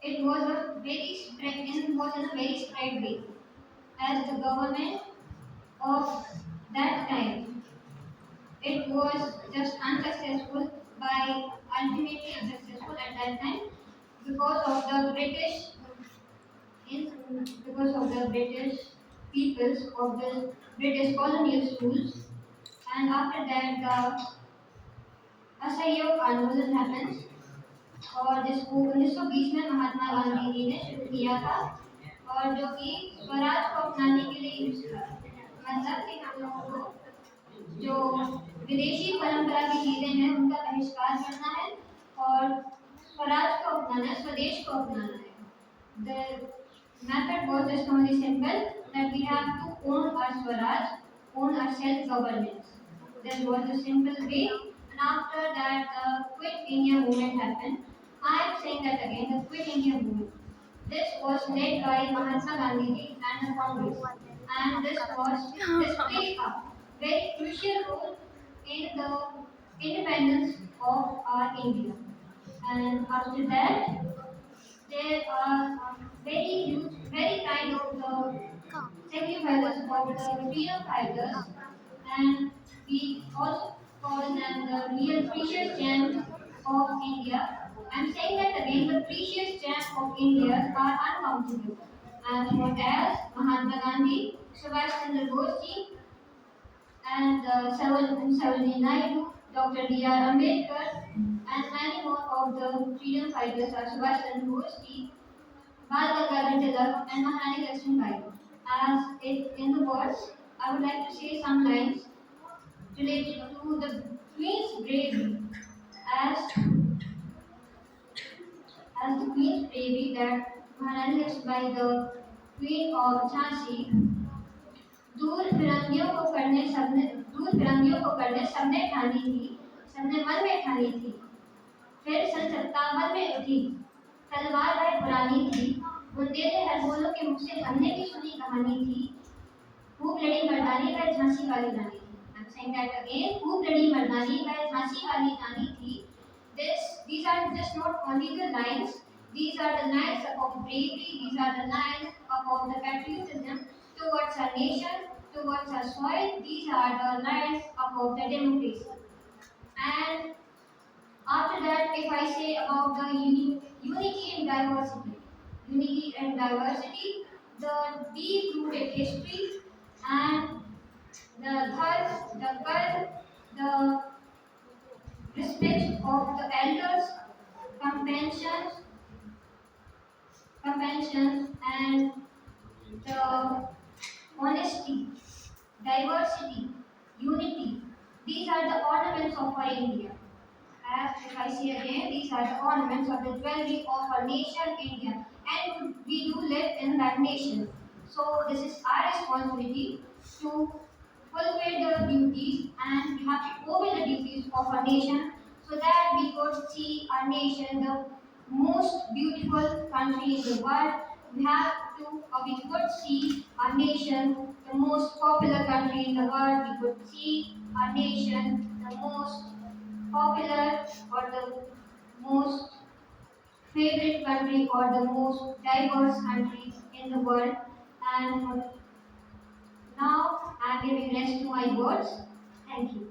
it was in a very spread way, as the government of that time it was just unsuccessful by ultimately unsuccessful at that time because of the because of the British peoples of the British colonial schools, and after that the असहयोग आंदोलन happens और जिसको 1920 में महात्मा गांधी जी ने शुरू किया था और जो कि स्वराज को अपनाने के लिए यूज था, मतलब कि हम लोगों को जो विदेशी परंपरा की चीजें हैं उनका बहिष्कार करना है और स्वराज को अपनाना है, स्वदेश को अपनाना है. The method was just only simple that we have to own our Swaraj, own our self-governance. That was a simple way. And after that, the Quit India movement happened. I am saying that again, the Quit India movement. This was led by Mahatma Gandhi and the Congress. And this played a very crucial role in the independence of our India. And after that, there are very huge, very kind of the sacrifices of the freedom fighters, and we also call them the real precious gems of India. I'm saying that again, the precious gems of India are uncountable. And what else? Mahatma Gandhi, Subhash Chandra Bose, and Sarojini Naidu, Dr. B.R. Ambedkar, and many more of the freedom fighters are Subhash Chandra Bose, Bal Gangadhar Tilak, and Maharani Lakshmibai. As in the words, I would like to say some lines related to the Queen's bravery, as as the Queen's bravery that Maharani Lakshmibai, the Queen of Jhansi, दूर फिरंगियों को करने सबने ठानी थी, सबने मन में ठानी थी. फिर सन 57 में उठी, तलवार भाई पुरानी थी, बुंदेले हर बोलों के मुख से हमने भी सुनी कहानी थी, खूब लड़ी मर्दानी वह झांसी वाली रानी थी. I'm saying that again, खूब लड़ी मर्दानी वह झांसी वाली रानी थी. These are just not only the lines, these are the lines of bravery, these are the lines of the patriotism towards our nation, towards our soil, these are the lines of the democracy. And after that, if I say about the unity and diversity, the deep-rooted history and the third, the current, the respect of the elders, compassion, and the honesty, diversity, unity. These are the ornaments of our India. As if I say again, these are the ornaments of the jewelry of our nation, India. And we do live in that nation. So this is our responsibility to fulfill the duties, and we have to obey the duties of our nation so that we could see our nation the most beautiful country in the world. We have to, or we could see our nation the most popular country in the world. We could see our nation the most popular or the most favorite country or the most diverse country in the world. And now I am giving rest to my words. Thank you.